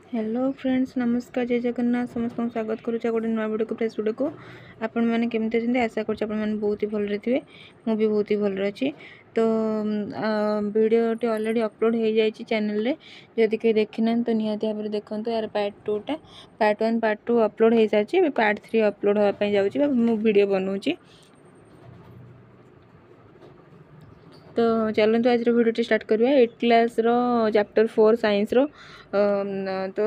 Hello friends, नमस्कार, जय जगन्नाथ। समस्त स्वागत करुच्छे गोटे नुआ वीडियो को फ्रेश वीडियो को। आपण मैंने केमती अच्छे आशा कर बहुत ही भल थे, मु भी बहुत ही भल अच्छी। तो वीडियो ऑलरेडी अपलोड हो जाए चैनल रे, जदि कहीं देखी ना तो निहाती भाव देखो। यार पार्ट 2 टा पार्ट 1 पार्ट 2 अपलोड हो सारी, पार्ट 3 अपलोड होगापी जाऊँगी, मु वीडियो बनाऊँगी। तो चलते आज वीडियो स्टार्ट करवा 8 क्लास रो चैप्टर 4 साइंस रो। तो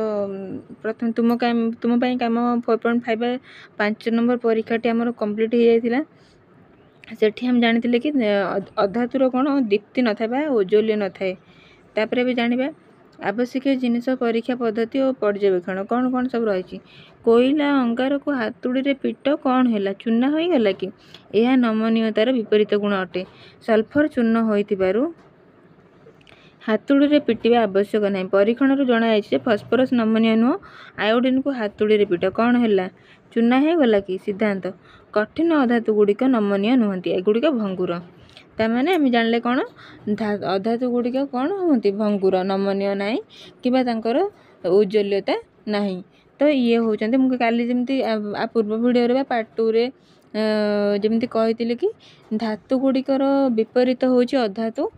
प्रथम तुम कम 4.5 5 नंबर परीक्षाटी आमर कंप्लीट हो जाता। सेठी हम जानी कि अधातुर कौन दीप्ति न था, ओजोल्य न थाए। तापर भी जाना आवश्यक जिनिस परीक्षा पद्धति और पर्यवेक्षण कौन कौन सब रही। कोयला अंगार को हातुड़ी रे पिट कौन है, चूना हो गला कि यह नमनीयतार विपरीत गुण अटे। सल्फर चूर्ण होइतिबारु हातुड़ी रे पिटिबा आवश्यक नहीं। परीक्षण जनाई फस्फरस नमनीय नुह, आयोडीन को हातुड़ी रे पिट कौन है, चूना हो गला कि। सिद्धांत कठिन अधातु गुड़िक नमनीय नुहति, एगुड़िक भंगुर। ताने आम जानिले कौन अधातु गुड़िक कौन हमें भंगुर, नमनीय ना कि उज्ज्वल्यता नहीं। तो ये होती मुझे काली जमी पूर्व वीडियो पार्ट 2 रे जमी कही कि धातु गुड़िकर विपरीत हूँ अधातु।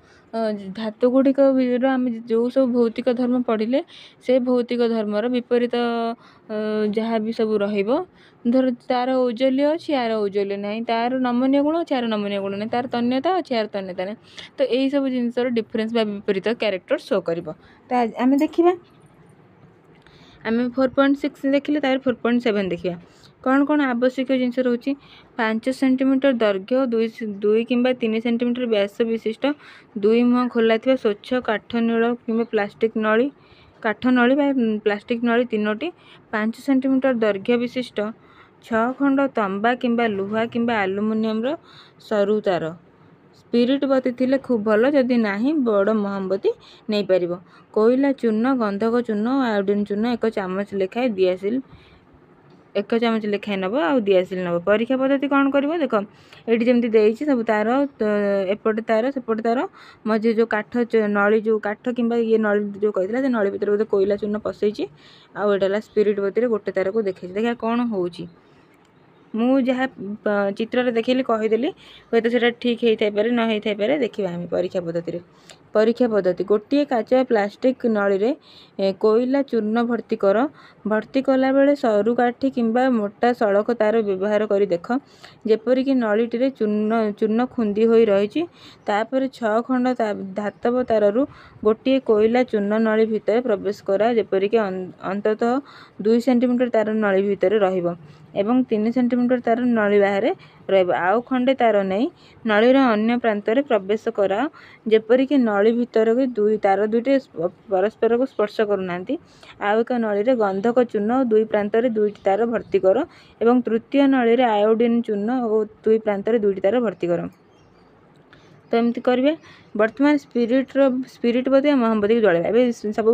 धातु गुड़िक आम जो सब भौतिक धर्म पढ़िले से भौतिक धर्मर विपरीत जहाँ भी सब रर तार औज्ज्वल्य अच्छी, यार औज्ज्वल्य ना, तार नमनीय गुण अच्छी, यार नमनीय गुण ना, तार तन्यता अच्छी, यार तन्यता ना। तो यही सब जिनसर डिफरेन्स विपरीत कैरेक्टर शो कर। आम देखा आम 4.6 देखिले, 4.7 देखा कौन कौन आवश्यक जिनस रोचे। 5 सेंटीमीटर दैर्घ्य, 2 किंबा 3 सेंटीमीटर व्यास विशिष्ट, 2 मुह खोला थी स्वच्छ काठ नल कि प्लास्टिक नली, काठ नली प्लास्टिक नली 3टी, 5 सेंटीमीटर दैर्घ्य विशिष्ट 6 खंड तंबा किंबा लुहा किंबा आलुमिनियम सरू तार। स्पिरिट बत्ती थिले खूब भल, जदि नाही बड़ मोहम्बती नहीं पार। कोयला चूर्ण, गंधक चूर्ण, आयोडीन चूर्ण 1 चामच लेखाए दियासिल, 1 चामच लेखाए नब आ दियासिल नब। परीक्षा पद्धति कौन कर देख, ये जमी सब तार एपटे तार सेपटे तार मझे जो काठ नली, जो काठ कि ये नली जो कही नली भितर बोधे कोयला चूर्ण पसई आटा स्पिरिट बत्ती गोटे तार को देखा देखा कौन हो। मु जहाँ चित्र देखली कहीदेली, हे तो ठीक होता है न होता है। देखा आम परीक्षा पद्धति। परीक्षा पद्धति गोटे काच प्लास्टिक नली रे कोयला चूर्ण भर्ती कर। भर्ती कला बेले सरू काठी किंबा मोटा सड़क तार व्यवहार कर देख, जेपरिक नलीटी चूर्ण चूर्ण खुंदी हो रही। तापर 6 खंड धातव तारू गोटे कोयला चूर्ण नली भितर प्रवेश करा, जेपरिक अंततः 2 सेंटीमीटर तार नली भितर रहिबो एवं 3 सेंटीमीटर तार नली बाहर रहिबो। आउ खंडे तार नहीं नलीर अन्य प्रांत रे प्रवेश करा, जेपरिक नली भितर के तार दुईटे परस्पर को स्पर्श करूना। आउ एक नली रे गंधक चूर्ण और 2 प्रांत रे 2टी तार भर्ती कर एवं तृतीय नली रे आयोडीन चूर्ण और 2 प्रांत रे 2टी तार भर्ती कर। तो एमती करेंगे। बर्तमान स्पिरिट बत्ती मोहम्बती को जलवा सब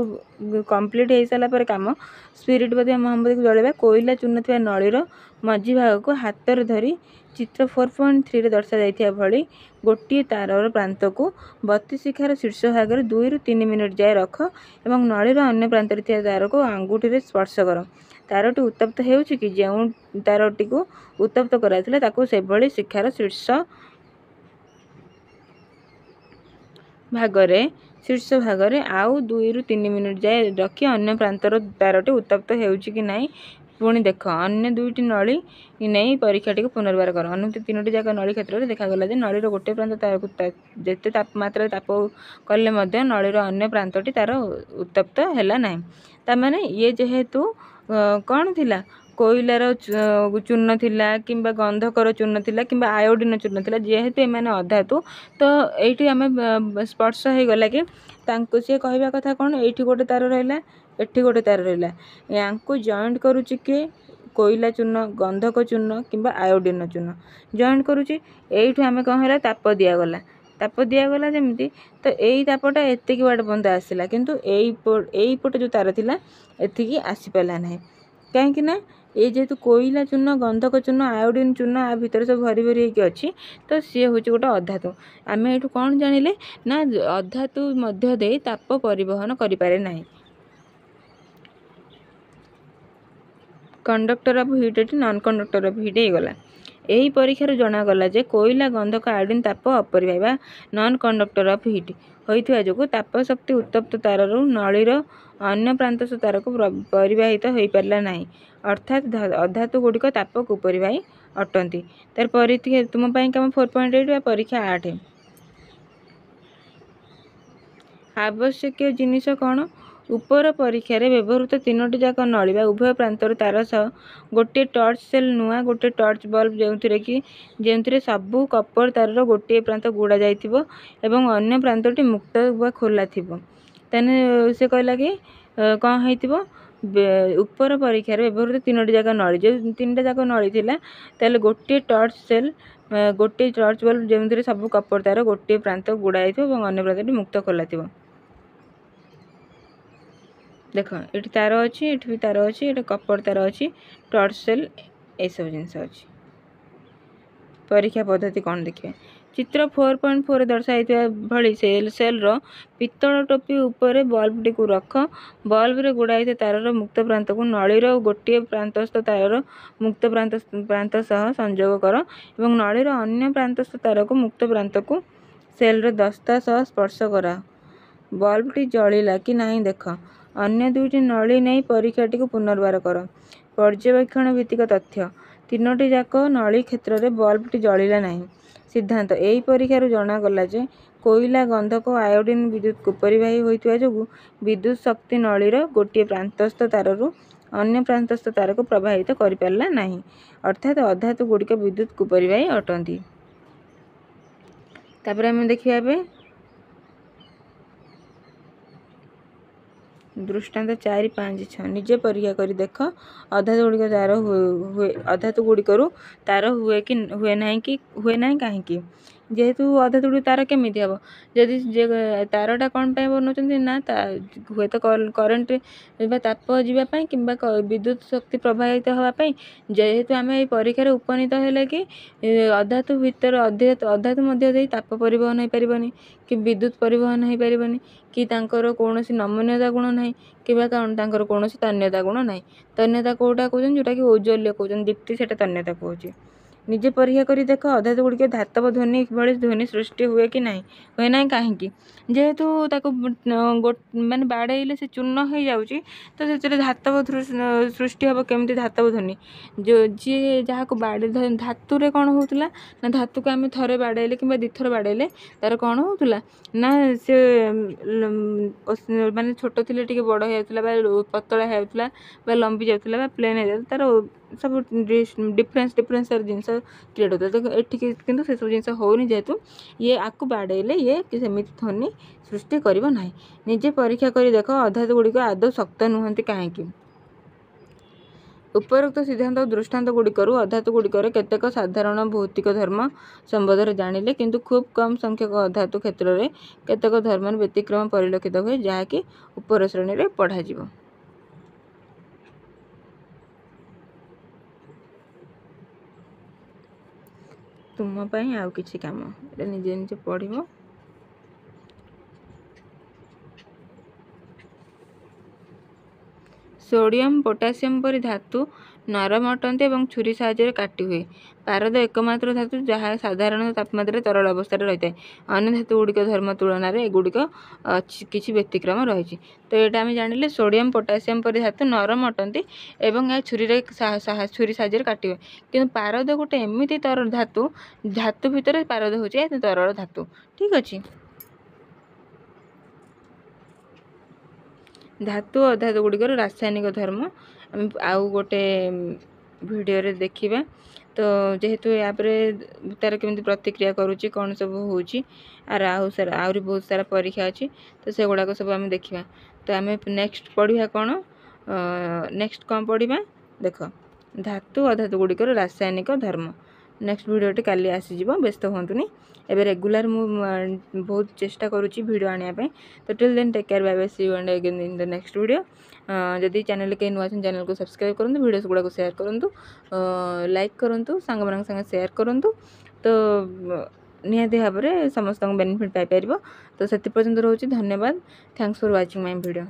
कंप्लीट हो सारापर कम। स्पिरिट बत्ती मोहम्बती को जलवा कोयला चूर्ण थी नलीर मझी भाग को हाथ धरी चित्र 4.3 रे दर्शा जाइथिया भली गोटे तार प्रांत को बत्ती शिखार शीर्ष भाग में 2 ରୁ 3 मिनिट जाए रख एवं नलीर अन्य प्रांत तार को आंगुठी रे स्पर्श कर। तारटी उत्तप्त होउछि कि जो तारटी को उत्तप्त कराइथिले ताको से भली शिखार शीर्ष भागरे आउ 2 ରୁ 3 मिनिट जाए रखी अन्य प्रांतर तारटी उत्तप्त होउछि कि नहीं पुणी देख। अन्य 2टी नली नहीं परीक्षाटी को पुनर्बार कर। अनुमति 3टी जाक नली क्षेत्र में देखागला नलीर गोटे प्रांत तार जिते तापमात्रा ताप कले नलीर अन्य प्रांतटी तार उत्तप्त है ना। तार ये जेहेतु कौन थिला कोयलार चूर्ण थिला किंबा गंधकर चूर्ण थिला किंबा आयोडीन चूर्ण थिला, जेहेतु एमाने अधातु तो ये आम स्पर्श हो गला कि सी कहवा कथा कौन ये गोटे तार रहा, एठी गोटे तार रहा, या जॉइंट करुच्ची किए कोयला चूर्ण, गंधक चूर्ण किंबा आयोडीन चूर्ण जॉइंट करुच्ची। एठू आम कौन है ताप दिगला, ताप दिगला जमी तो यही तापटा एतिक बाट बंद आसला, किंतु यही पटे जो तार थिला एतिकी आसी पाला ना। कहीं ये जेहेतु कोयला चूर्ण, गंधक चूर्ण, आयोडीन चूर्ण आ भितर सब भरी भरी होगी अच्छी, तो सी हूँ गोटे अधातु। आम ये कौन जानिले ना अधातु मध्य दे ताप परिवहन करें ना। कंडक्टर ऑफ हीट एटी नॉन कंडक्टर ऑफ हीट होगला। यही परीक्षार जनागला जे कोईला गंधक आयोडीन ताप अपरिबाही बा नॉन कंडक्टर ऑफ हीट होइथिबा जोगु ताप शक्ति उत्तप्त ताररू नळीर अन्य प्रांतस्थ तारक परिवाहित हो पारला नाही, अर्थात अधातु गुड़िक तापक उपरिवाही अटंती। तार परीक्षा तुम कम 4.8 परीक्षा 8। आवश्यक जिनिस कौन उपर परीक्षा व्यवहृत तीनोटी जाक नली उभय प्रांतर तार सह गोटे टर्च सेल नुआ गोटे टर्च बल्ब जो सबू कपर तार गोटे प्रांत गुड़ा जाइथिबो एवं अन्य प्रांतटी मुक्त व खोला थिबो। तेने से कहला कि कौन होइथिबो उपर परीक्षा व्यवहृत तीनोटी जाक नली जो तीनटा जाक नली थिला ताले गोटे टर्च सेल गोटे टर्च बल्ब जो सबू कपर तार गोटे प्रांत गुड़ा जाइथिबो एवं अन्य प्रांतटी मुक्त खोला थिबो। देख ये तार अच्छी ये भी तार अच्छी ये कपर तार अच्छी टर्च सेल ये सब जिनस अच्छी। परीक्षा पद्धति कौन देखिए चित्र 4.4 दर्शाई भली सेल रो पित्तल टोपी उपर बल्ब टी रख बल्ब रे गुड़ाई तार मुक्त प्रांत को नळीर गोटे प्रांतस्थ तार मुक्त प्रांत सह संयोग कर एवं नळीर अन्य प्रांतस्थ तार को मुक्त प्रांत को सेल रे दस्ता सह स्पर्श करा। बल्ब टी जलिला कि नहीं देख अन्य दुईटी नली नहीं परीक्षाटी को पुनर्बार कर। पर्यवेक्षण भित्तिक तथ्य तीनोटी जाक नली क्षेत्र में बल्ब टी जलिला नहीं। सिद्धांत यही परीक्षार जनागला जे कोईला गंधक आयोडीन विद्युत उपरिवाही होइतिबा जोगु विद्युत शक्ति नलीर गोटे प्रांतस्थ ताररू अन्य प्रांतस्थ तार को प्रभावित कर पारला नहीं, अर्थात अधातु गुड़िक विद्युत उपरिवाही अटंती। तापर आम देखिए दृष्टांत 4, 5, 6 निजे परीक्षा करी देख अधातु गुड़िक तार हुए अधातु गुड़िक तार हुए कि हुए ना कहीं जेहेतु अधातु गुड़ी तार केमी हम जदि तारटा कौन पे बनाऊँ ना हुए तो करेन्ट ताप जावाई कि विद्युत शक्ति प्रभावित होगापाई जेहेतु आम ये परीक्षार उपनीत है कि अधातु भितर अधातु मध्य ताप परिवहन हो पारबनी कि विद्युत परिवहन हो पारबनी कि तांकर कौन नमनीयता गुण ना कि कौन तन्यता गुण ना। तन्यता कौटा कहते जोटा कि औज्ज्वल्य कहते दीप्ति से तन्यता कहूँ। निजे परीक्षा करी देख अधातु गुड़िक धातव ध्वनि भाई ध्वनि सृष्टि हुए कि नहीं हुए ना कहीं जेहेतु माने बाड़े से चूर्ण हो जाऊँगी तो से धातव सृष्टि हम केमती धातव ध्वनि जो जी जहाँ बाड़े धातु रे कौन होता ना धातु को आम थे बाड़े कि दिथर बाड़े तार कौन होता ना से माने छोट थे टे बड़ हो पतला होता लंबी जाता प्लेन हो जाता तार सब डिफरेन्स जिनस क्रिएट होता है। तो ये किंतु से सब जिन होनी जेहेतु ये आपको बाड़े ये सेमती ध्वनि सृष्टि करिबो नाही। निजे परीक्षा करी देख अधातु गुड़िक आदौ शक्त नुहंती कहीं। उपरोक्त सिद्धांत और दृष्टांत गुड़िकर अधातु गुड़िकर केतेक साधारण भौतिक धर्म संबंध जानिले किंतु खूब कम संख्यक अधातु क्षेत्र में केतेक धर्म व्यतिक्रम परिलक्षित हुए जहाँकि उपर श्रेणी में पढ़ा। तुम आउ किछि काम निजे निजे पढ़। सोडियम पोटासियम परी धातु नरम अटंती और छुरी साहाय्य काटी हुए। पारद एकमात्र धातु जहाँ साधारण तापमात्रा तरल अवस्था रही है। अन्य धातु गुड़िक धर्म तुलन में एगुड़िक किसी व्यतिक्रम रही। तो यहाँ आम जानिले सोडियम पोटासियम परी धातु नरम अटंती एवं यह छुरी साहाय्य काटी हुए कि पारद गोटे एमती तरल धातु धातु भितर पारद हो तरल धातु। ठीक अच्छे धातु अधातु गुड़िकर रासायनिक धर्म आम आउ गोटे वीडियो रे देखिबा। तो जेहेतु यापर तार केमती प्रतिक्रिया करुच्ची कौन सब होची आर आहरी बहुत सारा परीक्षा अच्छी तो से गुड़ाक सब आम देखा। तो आम नेक्स्ट पढ़ा कौन नेक्स्ट कौन पढ़ा देख धातु अधातु गुड़िकर रासायनिक धर्म। नेक्स्ट वीडियो काली आसीज व्यस्त हुंतुनी एबे रेगुलर मु बहुत चेष्टा करुच्ची वीडियो आने पे। तो till then take care bye bye see you and again in the next video. जदि चैनल के नुआ चैनल को सब्सक्राइब करूँ वीडियोस गुड़ा को शेयर करूँ लाइक करूँ सांग मान संगे शेयर करूँ तो निहाती भाव में समस्त बेनिफिट पाई। तो से पर्यंत रोचे धन्यवाद। Thanks for watching my video.